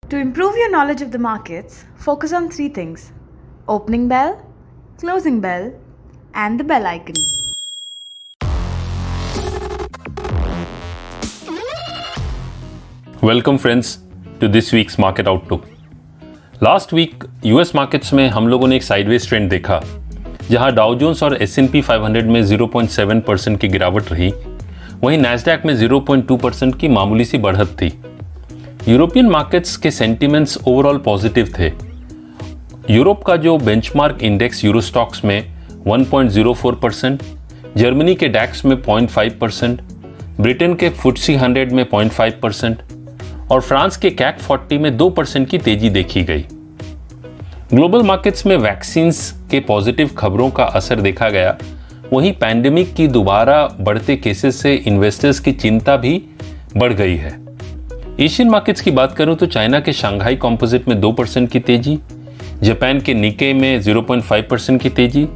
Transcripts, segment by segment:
To improve your knowledge of the markets, focus on three things: opening bell, closing bell, and the bell icon. Welcome friends to this week's market outlook. Last week US markets में हम लोगों ने एक sideways trend देखा, जहां Dow Jones और S&P 500 में 0.7% की गिरावट रही, वहीं नैस्डैक में 0.2% की मामूली सी बढ़त थी। यूरोपियन मार्केट्स के सेंटिमेंट्स ओवरऑल पॉजिटिव थे। यूरोप का जो बेंचमार्क इंडेक्स यूरोस्टॉक्स में 1.04%, जर्मनी के डैक्स में 0.5%, ब्रिटेन के FTSE 100 में 0.5% और फ्रांस के CAC 40 में 2% की तेजी देखी गई। ग्लोबल मार्केट्स में वैक्सीन्स के पॉजिटिव खबरों का असर देखा गया, वहीं पैंडेमिक की दोबारा बढ़ते केसेस से इन्वेस्टर्स की चिंता भी बढ़ गई है। एशियन मार्केट्स की बात करूं तो चाइना के शंघाई कंपोजिट में 2% की तेजी, जापान के निक्के में 0.5% की तेजी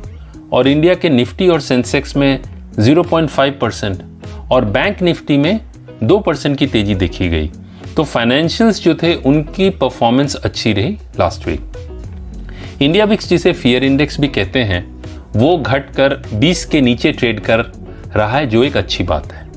और इंडिया के निफ्टी और सेंसेक्स में 0.5% और बैंक निफ्टी में 2% की तेजी देखी गई। तो फाइनेंशियल्स जो थे उनकी परफॉर्मेंस अच्छी रही लास्ट वीक। इंडिया विक्स जिसे फियर इंडेक्स भी कहते हैं, वो घटकर 20 के नीचे ट्रेड कर रहा है, जो एक अच्छी बात है।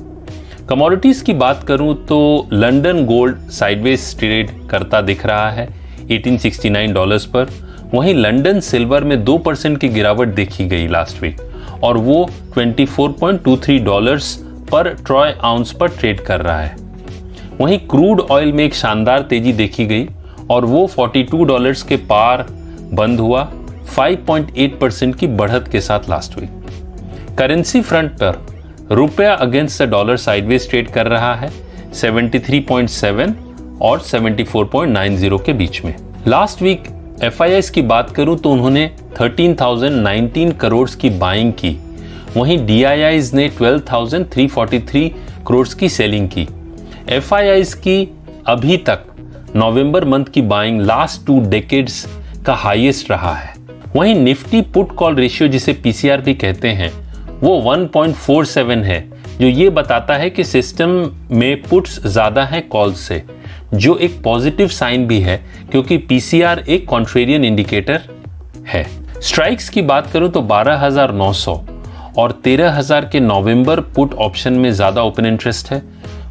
कमोडिटीज की बात करूं तो लंदन गोल्ड साइडवेज ट्रेड करता दिख रहा है $1869 पर, वहीं लंदन सिल्वर में 2% की गिरावट देखी गई लास्ट वीक और वो $24.23 पर ट्रॉय आउंस पर ट्रेड कर रहा है। वहीं क्रूड ऑयल में एक शानदार तेजी देखी गई और वो $42 के पार बंद हुआ, 5.8% की बढ़त के साथ लास्ट वीक। करेंसी फ्रंट पर रुपया against the dollar sideways trade कर रहा है 73.7 और 74.90 के बीच में। लास्ट वीक FIIs की बात करूं तो उन्होंने 13,019 करोड़ की बाइंग की, वहीं DIIs ने 12,343 करोड़ की सेलिंग की। FIIs की अभी तक नवंबर मंथ की बाइंग लास्ट 2 डेकेड्स का हाईएस्ट रहा है। वहीं निफ्टी पुट कॉल रेशियो जिसे PCR भी कहते हैं, वो 1.47 है, जो ये बताता है कि सिस्टम में पुट्स ज्यादा है कॉल्स से, जो एक पॉजिटिव साइन भी है क्योंकि PCR एक कॉन्ट्रेरियन इंडिकेटर है। स्ट्राइक्स की बात करूं तो 12,900 और 13,000 के नवंबर पुट ऑप्शन में ज्यादा ओपन इंटरेस्ट है,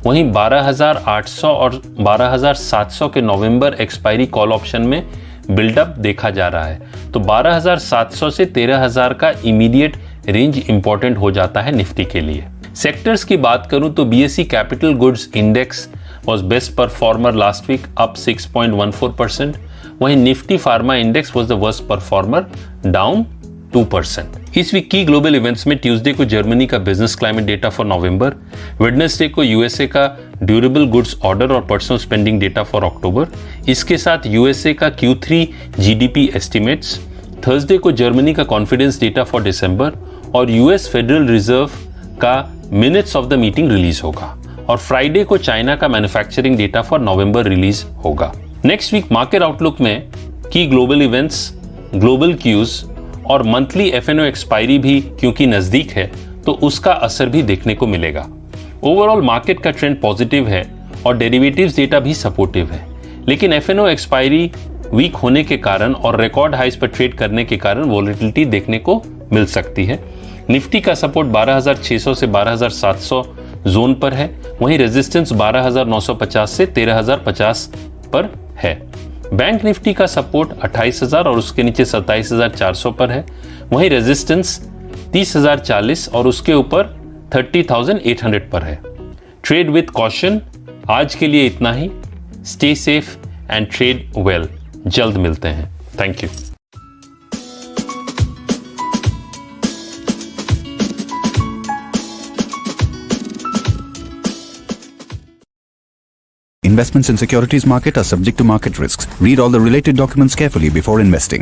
वहीं 12,800 और 12,700 के नवंबर एक्सपायरी कॉल ऑप्शन में बिल्डअप देखा जा रहा है। तो 12,700 से 13,000 का इमीडिएट रेंज इंपॉर्टेंट हो जाता है निफ्टी के लिए। सेक्टर्स की बात करूं तो BSE capital goods index was best performer last week, up 6.14%, वहीं Nifty pharma index was the worst performer, down 2%। इस वीक की ग्लोबल इवेंट्स में ट्यूसडे को जर्मनी का business climate data for November, Wednesday को USA का ड्यूरेबल गुड्स ऑर्डर और personal spending data for October, इसके साथ USA का Q3 GDP एस्टिमेट्स, थर्सडे को जर्मनी का कॉन्फिडेंस डेटा फॉर दिसंबर और US फेडरल रिजर्व का minutes of the meeting release होगा और फ्राइडे को चाइना का manufacturing data for November release होगा। नेक्स्ट वीक मार्केट आउटलुक में की ग्लोबल इवेंट्स, ग्लोबल क्यूज और मंथली F&O एक्सपायरी भी क्योंकि नजदीक है तो उसका असर भी देखने को मिलेगा। ओवरऑल मार्केट का ट्रेंड पॉजिटिव है और डेरिवेटिव्स डेटा भी सपोर्टिव है, लेकिन F&O एक्सपायरी वीक होने के कारण और रिकॉर्ड हाइस पर ट्रेड करने के कारण वॉलेटिलिटी देखने को मिल सकती है। निफ्टी का सपोर्ट 12,600 से 12,700 जोन पर है, वहीं रेजिस्टेंस 12,950 से 13,050 पर है। बैंक निफ्टी का सपोर्ट 28,000 और उसके नीचे 27,400 पर है, वहीं रेजिस्टेंस 30,040 और उसके ऊपर 30,800 पर है। ट्रेड विद कॉशन, आज के लिए इतना ही। Stay safe and trade well. जल्द मिलते हैं। Thank you. Investments in securities market are subject to market risks. Read all the related documents carefully before investing.